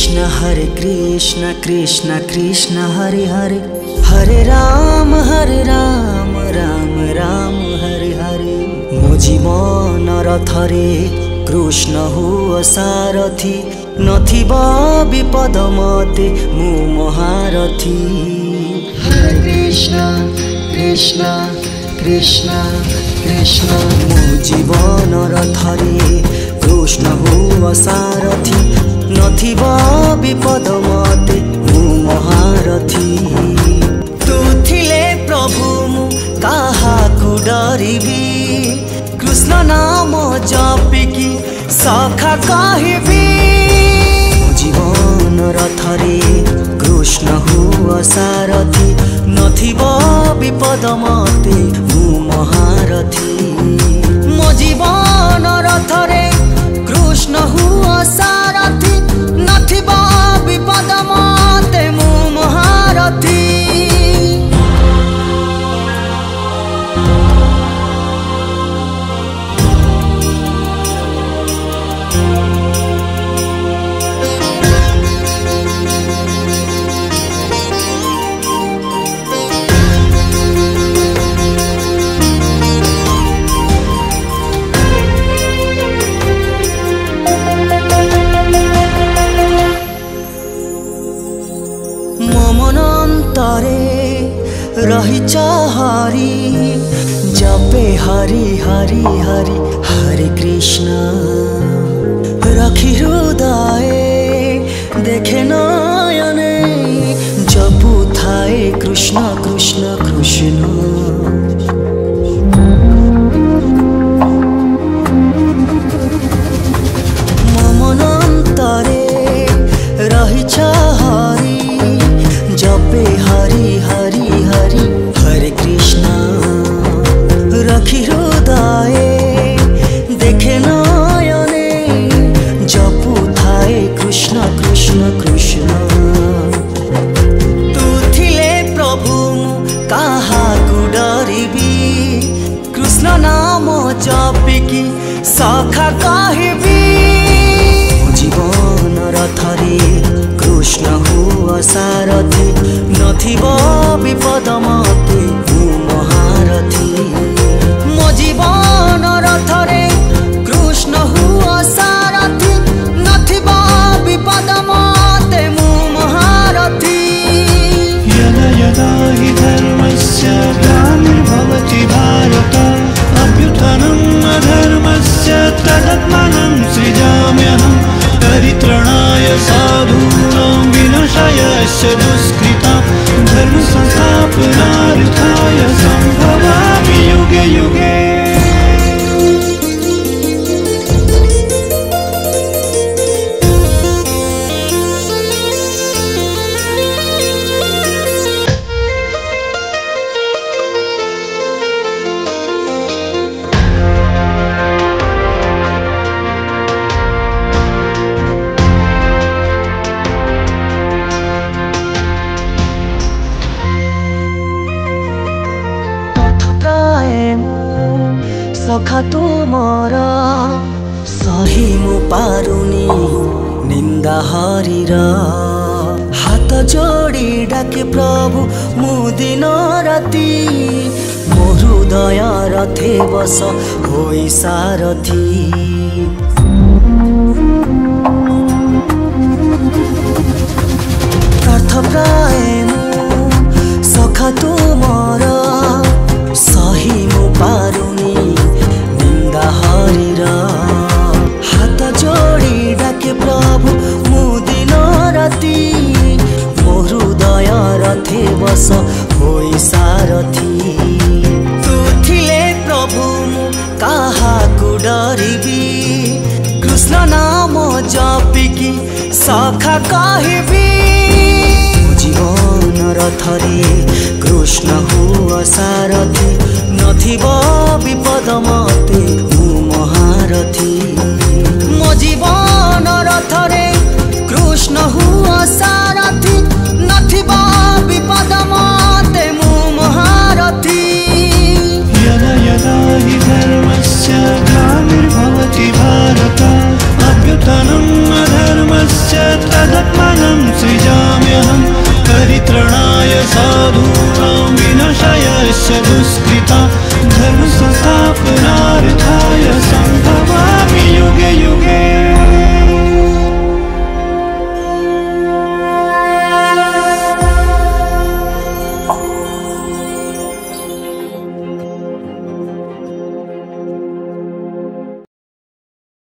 कृष्ण कृष्ण कृष्ण हरे हरे, हरे राम राम राम हरे हरे। मो जीवन रथरे कृष्ण हुआ सारथी, नथिब विपद मते मु महारथी। हरे कृष्ण कृष्ण कृष्ण कृष्ण, मो जीवन रथरे कृष्ण हुआ सारथी, नथिब विपद मते मु महारथी। तू थिले प्रभु मु काहाकु डरिबी, कृष्ण नाम जपिकी सखा कहबी। जीवन रथरे कृष्ण हुआ सारथी, नथिब विपद मते मु महारथी। मो जीवन रथरे कृष्ण हुआ सारथी, नथिब विपद मते मु महारथी। रहिच हरि जपे हरि हरि हरि, हरे कृष्ण रखी हृदय देखे नयने, जपु थाए कृष्ण कृष्ण कृष्ण। मन अंतरे रहिच हरि जपे हरि हरि हरि, हरे कृष्ण रखी हृदय देखे नयने, जपु थाए कृष्ण कृष्ण कृष्ण। तू थिले प्रभु काहाकु डरिबी, कृष्ण नाम जपिकी सखा कहबी। जीवन रथरे कृष्ण हुआ सारथी, नथिब विपद मते मु महारथी। मो जीवन रथरे कृष्ण हुआ सारथी, नथिब विपद मते मु महारथी। यदा यदा हि धर्मस्य ग्लानिर्भवति भारत, अभ्युत्थनम् अधर्मस्य तदात्मानं सृजाम्यहम्। परित्रणाय साधूनां विनाशाय दुष्कृतां, धर्म संस्थापनार्थाय सम्भवामि युगे युगे। सखा तुमर सही मु पारुनी, निंदा हरिर हाथ जोड़ी डाके प्रभु मु दिन राति। मो हृदय रथे बस होई सारथी। पार्थ प्राय मु सखा तुमर सही मु पारुनी, निंदा हरिर हाथ जोड़ी डाके प्रभु मु दिन राति। मो हृदय रथे बस होई सारथी। तू थिले प्रभु मु काहाकु डरिबी, कृष्ण नाम जपिकी सखा कहबी। जीवन रथरे कृष्ण हुआ सारथी, नथिब विपद मते मु महारथी। मो जीवन रथरे